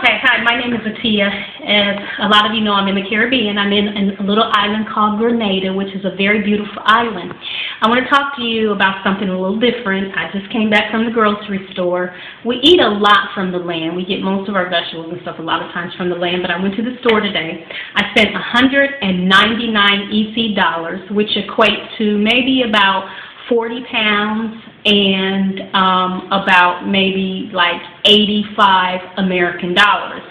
Okay, hi, my name is Atia. As a lot of you know, I'm in the Caribbean. I'm in a little island called Grenada, which is a very beautiful island. I want to talk to you about something a little different. I just came back from the grocery store. We eat a lot from the land. We get most of our vegetables and stuff a lot of times from the land, but I went to the store today. I spent 199 EC dollars, which equates to maybe about 40 pounds and about maybe like 85 American dollars.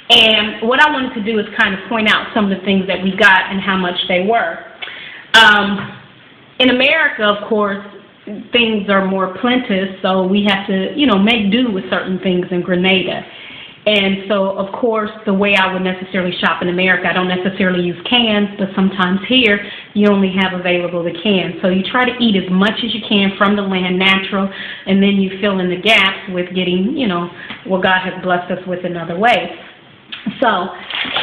And what I wanted to do is kind of point out some of the things that we got and how much they were. In America, of course, things are more plenteous, so we have to, make do with certain things in Grenada. And so, of course, the way I would necessarily shop in America, I don't necessarily use cans, but sometimes here you only have available the cans. So you try to eat as much as you can from the land, natural, and then you fill in the gaps with getting, what God has blessed us with in other ways. So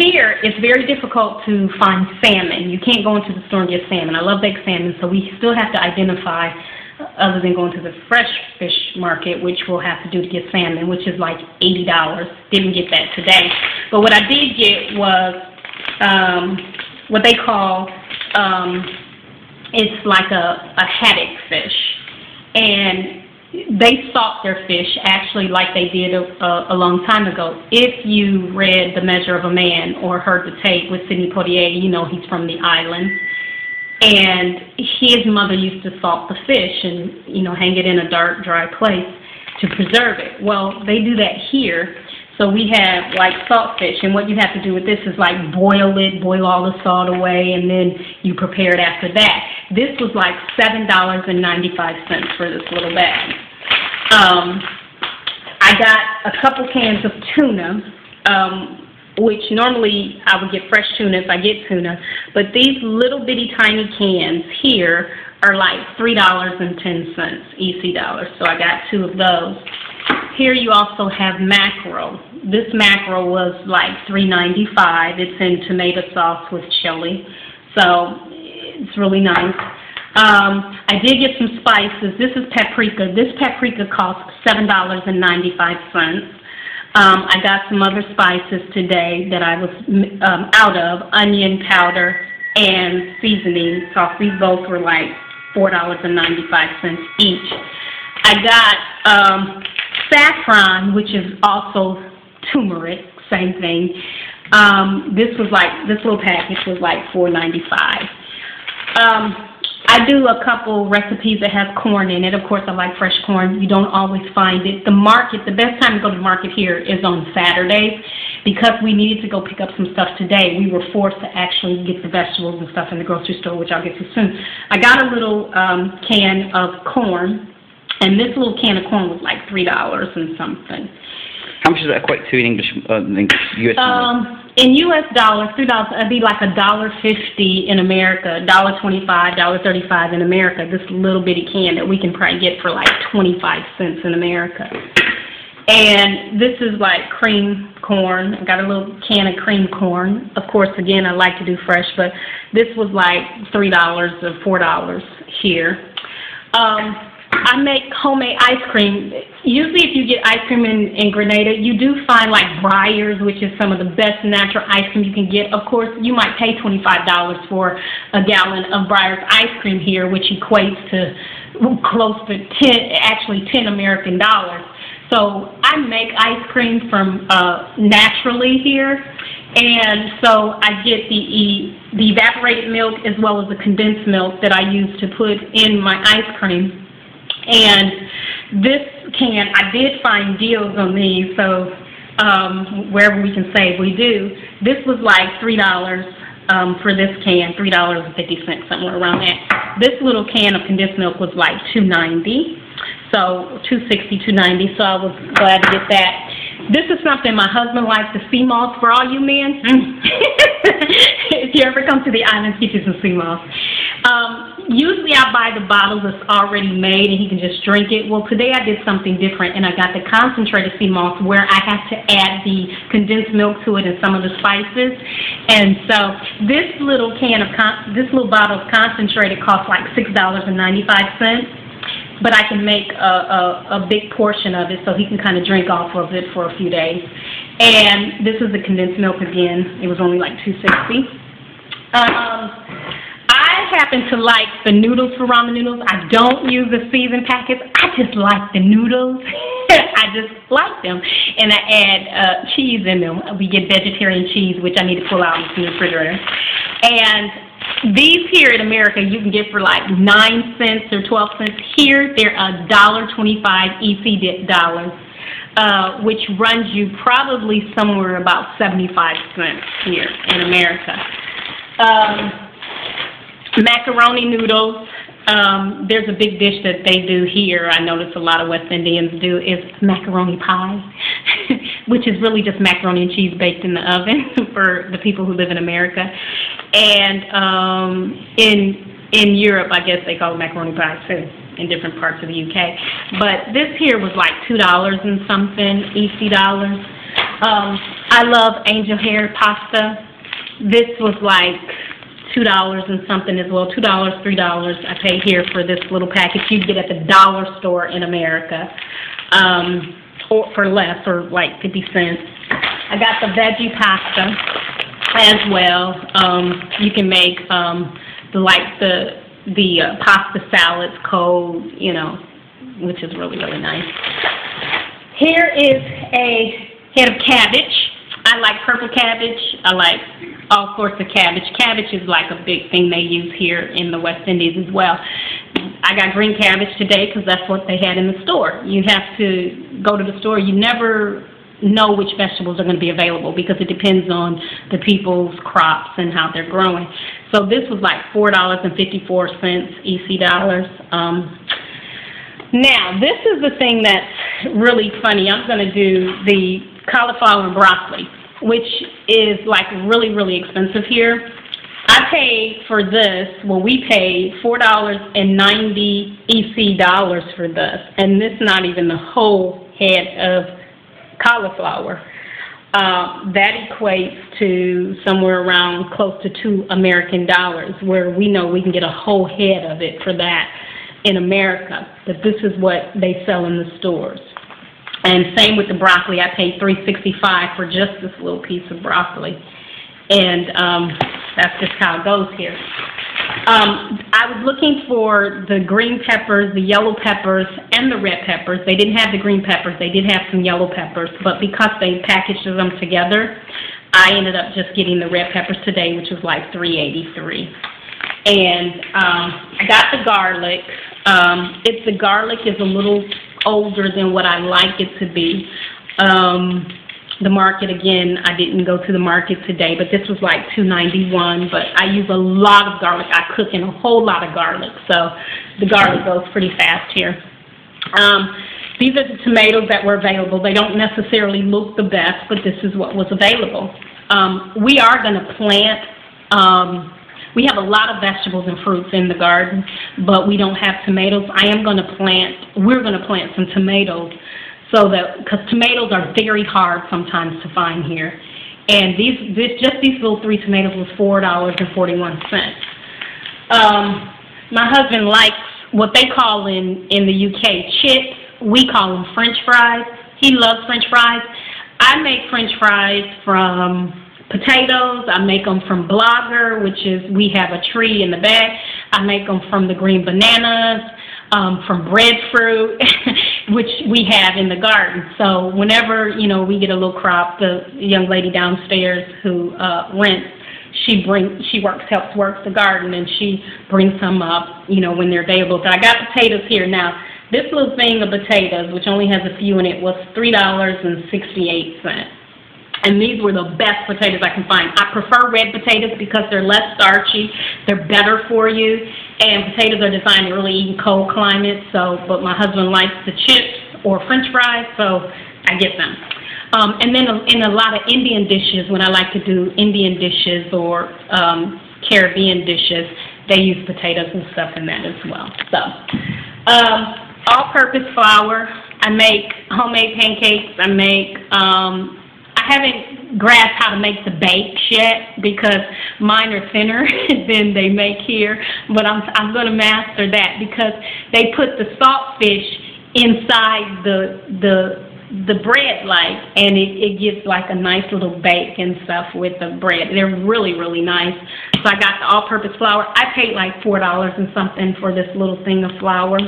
here it's very difficult to find salmon. You can't go into the store and get salmon. I love baked salmon, so we still have to identify other than going to the fresh fish market, which we'll have to do to get salmon, which is like $80. Didn't get that today. But what I did get was what they call, it's like a haddock fish. And they salt their fish, actually, like they did a long time ago. If you read The Measure of a Man or heard the tape with Sidney Poitier, he's from the island. And his mother used to salt the fish and, hang it in a dark, dry place to preserve it. Well, they do that here. So we have, like, salt fish. And what you have to do with this is, like, boil it, boil all the salt away, and then you prepare it after that. This was, like, $7.95 for this little bag. I got a couple cans of tuna, which normally I would get fresh tuna if I get tuna, but these little bitty tiny cans here are like $3.10 EC dollars, so I got 2 of those. Here you also have mackerel. This mackerel was like $3.95. It's in tomato sauce with chili, so it's really nice. I did get some spices. This is paprika. This paprika costs $7.95. I got some other spices today that I was out of, onion powder and seasoning sauce. These both were like $4.95 each. I got saffron, which is also turmeric, same thing. This little package was like $4.95. I do a couple recipes that have corn in it. Of course, I like fresh corn. You don't always find it. The best time to go to the market here is on Saturdays. Because we needed to go pick up some stuff today, we were forced to actually get the vegetables and stuff in the grocery store, which I'll get to soon. I got a little can of corn, and this little can of corn was like $3 and something. How much does that equate to in English, U.S. dollars? In U.S. dollars, $3, it'd be like $1.50 in America, $1.25, $1.35 in America. This little bitty can that we can probably get for like 25 cents in America. And this is like cream corn. I got a little can of cream corn. Of course, again, I like to do fresh, but this was like $3 or $4 here. I make homemade ice cream. Usually if you get ice cream in Grenada, you do find like Breyers, which is some of the best natural ice cream you can get. Of course, you might pay $25 for a gallon of Breyers ice cream here, which equates to close to 10 American dollars. So I make ice cream from naturally here. And so I get the evaporated milk as well as the condensed milk that I use to put in my ice cream. And this can, I did find deals on these, so wherever we can save, we do. This was like $3 for this can, $3.50, somewhere around that. This little can of condensed milk was like $2.90, so $2.60, $2.90, so I was glad to get that. This is something my husband likes, the sea moss for all you men. If you ever come to the islands, get you some sea moss. Usually I buy the bottles that's already made and he can just drink it. Well, today I did something different and I got the concentrated sea moss where I have to add the condensed milk to it and some of the spices. And so this little bottle of concentrated costs like $6.95. But I can make a big portion of it so he can kind of drink off of it for a few days. And this is the condensed milk again. It was only like $2.60. I happen to like the noodles for ramen noodles. I don't use the seasoned packets. I just like the noodles. I just like them. And I add cheese in them. We get vegetarian cheese, which I need to pull out from the refrigerator. And these here in America you can get for like 9 cents or 12 cents. Here they're $1.25 EC dollars, which runs you probably somewhere about 75 cents here in America. Macaroni noodles. There's a big dish that they do here. I notice a lot of West Indians do is macaroni pie, which is really just macaroni and cheese baked in the oven for the people who live in America. And in Europe, I guess they call it macaroni pie too, in different parts of the UK. But this here was like $2 and something EC dollars. I love angel hair pasta. This was like $2 and something as well. $2, $3 I pay here for this little package you'd get at the dollar store in America, or for less, or like 50 cents. I got the veggie pasta as well. You can make the pasta salads cold, you know, which is really, really nice. Here is a head of cabbage. I like purple cabbage. I like all sorts of cabbage. Cabbage is like a big thing they use here in the West Indies as well. I got green cabbage today because that's what they had in the store. You have to go to the store. You never know which vegetables are going to be available because it depends on the people's crops and how they're growing. So this was like $4.54 EC dollars. Now, this is the thing that's really funny. I'm going to do the cauliflower and broccoli, which is like really, really expensive here. I pay for this, well, we pay $4.90 EC dollars for this, and this is not even the whole head of cauliflower. That equates to somewhere around close to $2 American dollars, where we know we can get a whole head of it for that in America, but this is what they sell in the stores. And same with the broccoli. I paid $3.65 for just this little piece of broccoli. And that's just how it goes here. I was looking for the green peppers, the yellow peppers, and the red peppers. They didn't have the green peppers. They did have some yellow peppers. But because they packaged them together, I ended up just getting the red peppers today, which was like $3.83. And I got the garlic. The garlic is a little older than what I like it to be. The market, again, I didn't go to the market today, but this was like $2.91. But I use a lot of garlic. I cook in a whole lot of garlic, so the garlic goes pretty fast here. These are the tomatoes that were available. They don't necessarily look the best, but this is what was available. We are going to plant. We have a lot of vegetables and fruits in the garden, but we don't have tomatoes. We're going to plant some tomatoes, so that, because tomatoes are very hard sometimes to find here. And just these little 3 tomatoes was $4.41. My husband likes what they call in the UK chips. We call them French fries. He loves French fries. I make French fries from potatoes. I make them from Blogger, which is, we have a tree in the back. I make them from the green bananas, from breadfruit, which we have in the garden. So whenever, we get a little crop, the young lady downstairs who rents, helps work the garden, and she brings some up, when they're available. But I got potatoes here. Now, this little thing of potatoes, which only has a few in it, was $3.68. And these were the best potatoes I can find. I prefer red potatoes because they're less starchy, they're better for you, and potatoes are designed to really eat in cold climates. But my husband likes the chips or French fries, so I get them. And then in a lot of Indian dishes, when I like to do Indian dishes or Caribbean dishes, they use potatoes and stuff in that as well. So, all-purpose flour. I make homemade pancakes. I haven't grasped how to make the bakes yet because mine are thinner than they make here, but I'm going to master that because they put the saltfish inside the the bread like, and it gives like a nice little bake and stuff with the bread. They're really, really nice. So I got the all-purpose flour. I paid like $4 and something for this little thing of flour.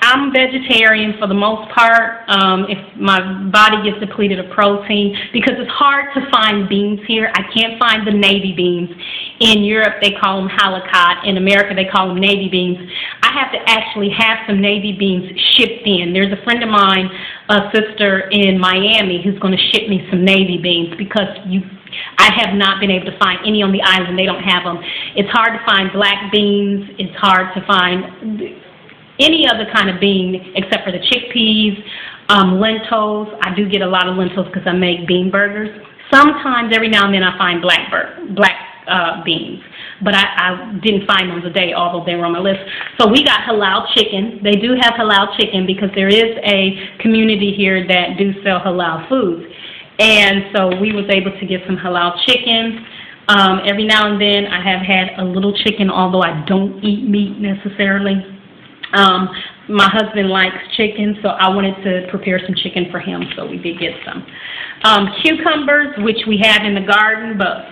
I'm vegetarian for the most part. If my body gets depleted of protein, because it's hard to find beans here. I can't find the navy beans. In Europe, they call them halakot. In America, they call them navy beans. I have to actually have some navy beans shipped in. There's a friend of mine, a sister in Miami, who's going to ship me some navy beans because I have not been able to find any on the island. They don't have them. It's hard to find black beans. It's hard to find any other kind of bean except for the chickpeas, lentils. I do get a lot of lentils because I make bean burgers. Sometimes, every now and then, I find black beans, but I didn't find them today, although they were on my list. So we got halal chicken. They do have halal chicken because there is a community here that do sell halal foods. And so we was able to get some halal chicken. Every now and then I have had a little chicken, although I don't eat meat necessarily. My husband likes chicken, so I wanted to prepare some chicken for him, so we did get some. Cucumbers, which we have in the garden, but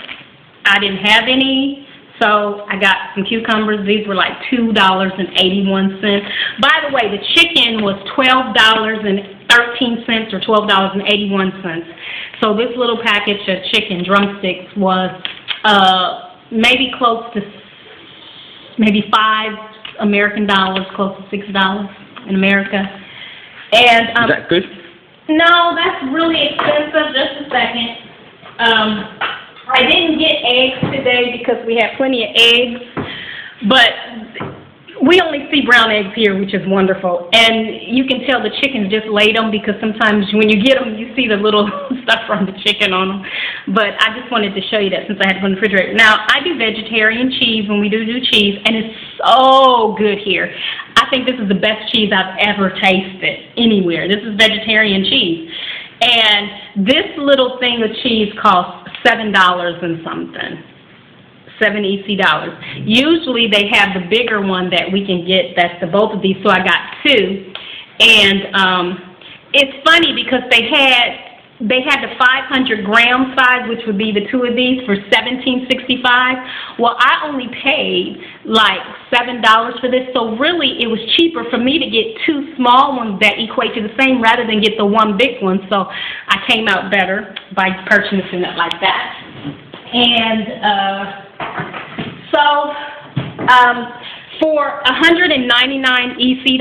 I didn't have any, so I got some cucumbers. These were like $2.81. By the way, the chicken was $12.13 or $12.81. So this little package of chicken drumsticks was maybe close to maybe $5 American dollars, close to $6 in America. And is that good? No, that's really expensive. Just a second. I didn't get eggs today because we have plenty of eggs, but we only see brown eggs here, which is wonderful. And you can tell the chickens just laid them because sometimes when you get them, you see the little stuff from the chicken on them. But I just wanted to show you that since I had to put in the refrigerator. Now, I do vegetarian cheese when we do cheese, and it's so good here. I think this is the best cheese I've ever tasted anywhere. This is vegetarian cheese. And this little thing of cheese costs $7 and something. $7 EC. Usually they have the bigger one that we can get, that's the both of these, so I got two. And it's funny because they had the 500 gram size, which would be the two of these, for $17.65. Well, I only paid like $7 for this, so really it was cheaper for me to get two small ones that equate to the same rather than get the one big one. So I came out better by purchasing it like that. And for $199 EC,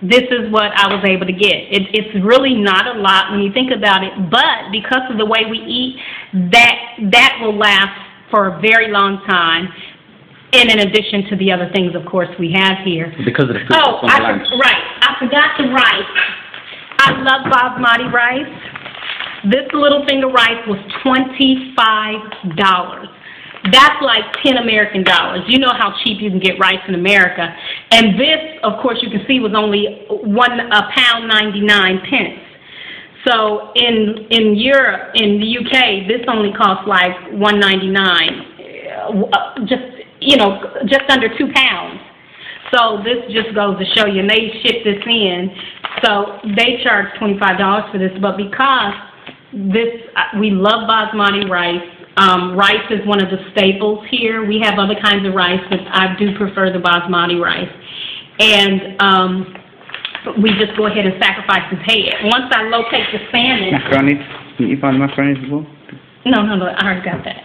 this is what I was able to get. It's really not a lot when you think about it, but because of the way we eat, that will last for a very long time. And in addition to the other things, of course, we have here. Because of the food. Right. I forgot the rice. I love basmati rice. This little thing of rice was $25. That's like 10 American dollars. You know how cheap you can get rice in America. And this, of course, you can see was only £1.99. So in Europe, in the UK, this only costs like $1.99, just under 2 pounds. So this just goes to show you, and they ship this in, so they charge $25 for this. But because we love basmati rice. Rice is one of the staples here. We have other kinds of rice, but I do prefer the basmati rice. And we just go ahead and sacrifice and pay it. Once I locate the salmon... Macaroni? Can you find macaroni as well? No, I already got that.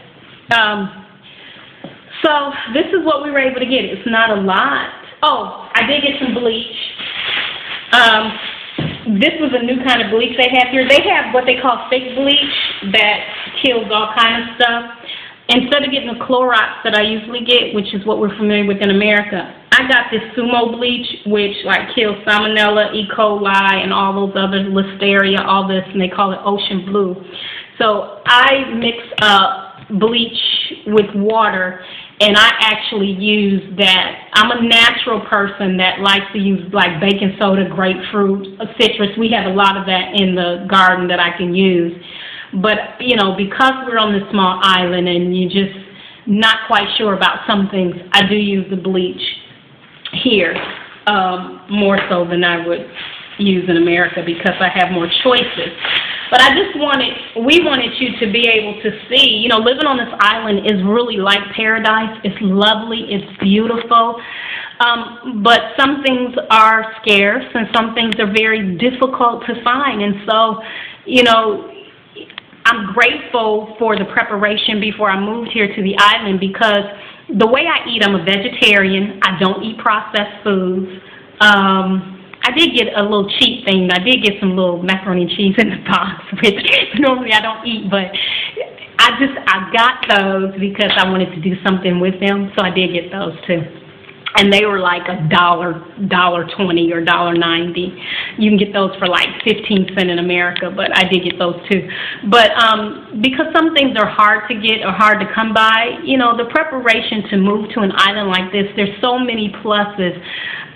So this is what we were able to get. It's not a lot. Oh, I did get some bleach. This was a new kind of bleach they have here. They have what they call fake bleach that kills all kind of stuff. Instead of getting the Clorox that I usually get, which is what we're familiar with in America, I got this Sumo bleach, which kills Salmonella, E. coli, and all those other Listeria, all this, and they call it Ocean Blue. So I mix bleach with water, and I actually use that. I'm a natural person that likes to use like baking soda, grapefruit, citrus. We have a lot of that in the garden that I can use. But, because we're on this small island and you're just not quite sure about some things, I do use the bleach here more so than I would use in America because I have more choices. But we wanted you to be able to see, living on this island is really like paradise. It's lovely, it's beautiful. But some things are scarce and some things are very difficult to find. And so, I'm grateful for the preparation before I moved here to the island because the way I eat, I'm a vegetarian. I don't eat processed foods. I did get a little cheap thing. I did get some little macaroni and cheese in the box, which normally I don't eat, but I got those because I wanted to do something with them, so I did get those too. And they were like $1.20 or $1.90. You can get those for like 15 cents in America, but I did get those too. But because some things are hard to get or hard to come by, the preparation to move to an island like this, there's so many pluses.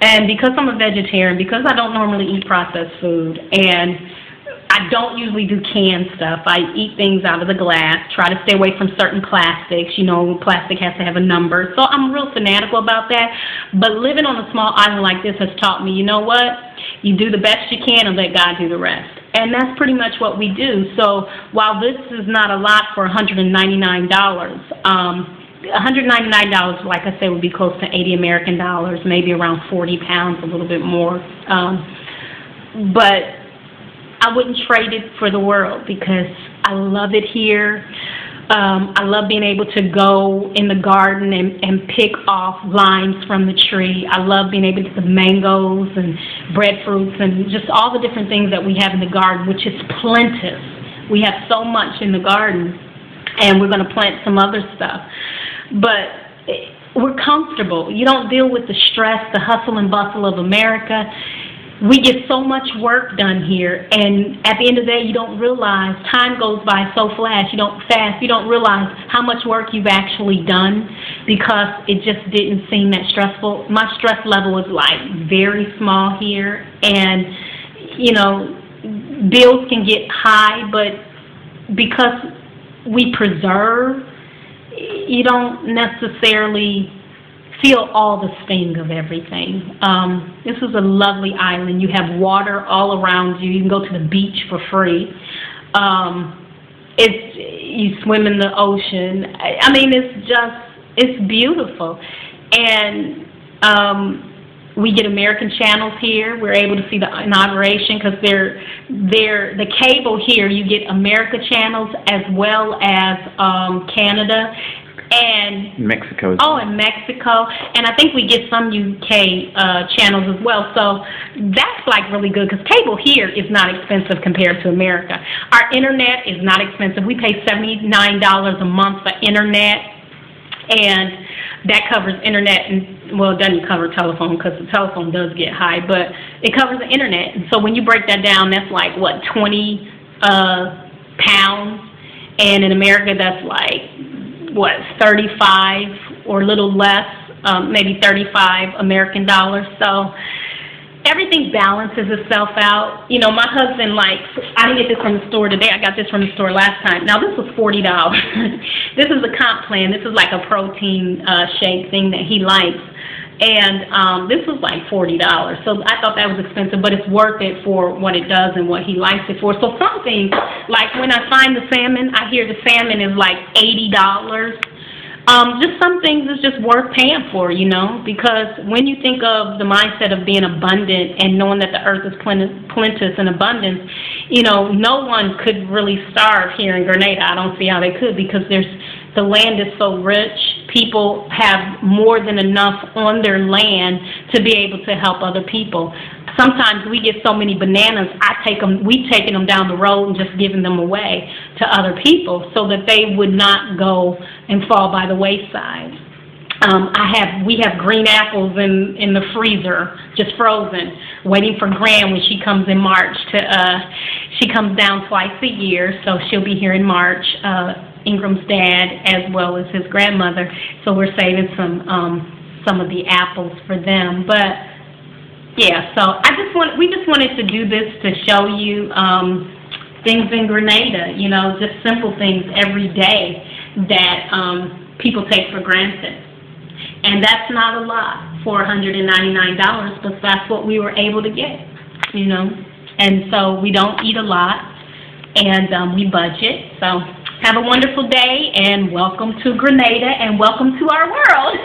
And because I'm a vegetarian, because I don't normally eat processed food, and I don't usually do canned stuff. I eat things out of the glass, try to stay away from certain plastics. Plastic has to have a number. So I'm real fanatical about that. But living on a small island like this has taught me, you know what? You do the best you can and let God do the rest. And that's pretty much what we do. So while this is not a lot for $199, $199, like I said, would be close to 80 American dollars, maybe around 40 pounds, a little bit more. But I wouldn't trade it for the world because I love it here. I love being able to go in the garden and pick off limes from the tree. I love being able to get the mangoes and breadfruits and just all the different things that we have in the garden, which is plenteous. We have so much in the garden, and we're going to plant some other stuff. But we're comfortable. You don't deal with the stress, the hustle and bustle of America. We get so much work done here, and at the end of the day, you don't realize time goes by so fast. You don't realize how much work you've actually done because it just didn't seem that stressful. My stress level is like very small here, and bills can get high, but because we preserve, you don't necessarily feel all the sting of everything. This is a lovely island. You have water all around you. You can go to the beach for free. You swim in the ocean. I mean, it's beautiful. And we get American channels here. We're able to see the inauguration because the cable here, you get America channels as well as Canada. And Mexico. And Mexico. And I think we get some UK channels as well. So that's like really good because cable here is not expensive compared to America. Our internet is not expensive. We pay $79 a month for internet, and that covers internet. And well, it doesn't cover telephone because the telephone does get high, but it covers the internet. And so when you break that down, that's like, 20 pounds. And in America, that's like, 35 or a little less, maybe 35 American dollars. So everything balances itself out. My husband I didn't get this from the store today. I got this from the store last time. Now, this was $40. This is a comp plan. This is like a protein shake thing that he likes. And this was like $40. So I thought that was expensive, but it's worth it for what it does and what he likes it for. So something like when I find the salmon, I hear the salmon is like $80. Just some things is just worth paying for, because when you think of the mindset of being abundant and knowing that the earth is plenteous in abundance, no one could really starve here in Grenada. I don't see how they could because the land is so rich. People have more than enough on their land to be able to help other people. Sometimes we get so many bananas, we've taken them down the road and just given them away to other people so that they would not go and fall by the wayside. We have green apples in the freezer, just frozen, waiting for Gran when she comes in March. She comes down twice a year, so she'll be here in March. Ingram's dad as well as his grandmother, so we're saving some of the apples for them. But yeah, so we just wanted to do this to show you things in Grenada, just simple things every day that people take for granted. And that's not a lot for $199, but that's what we were able to get. you know, and so we don't eat a lot, and we budget. So have a wonderful day, and welcome to Grenada, and welcome to our world.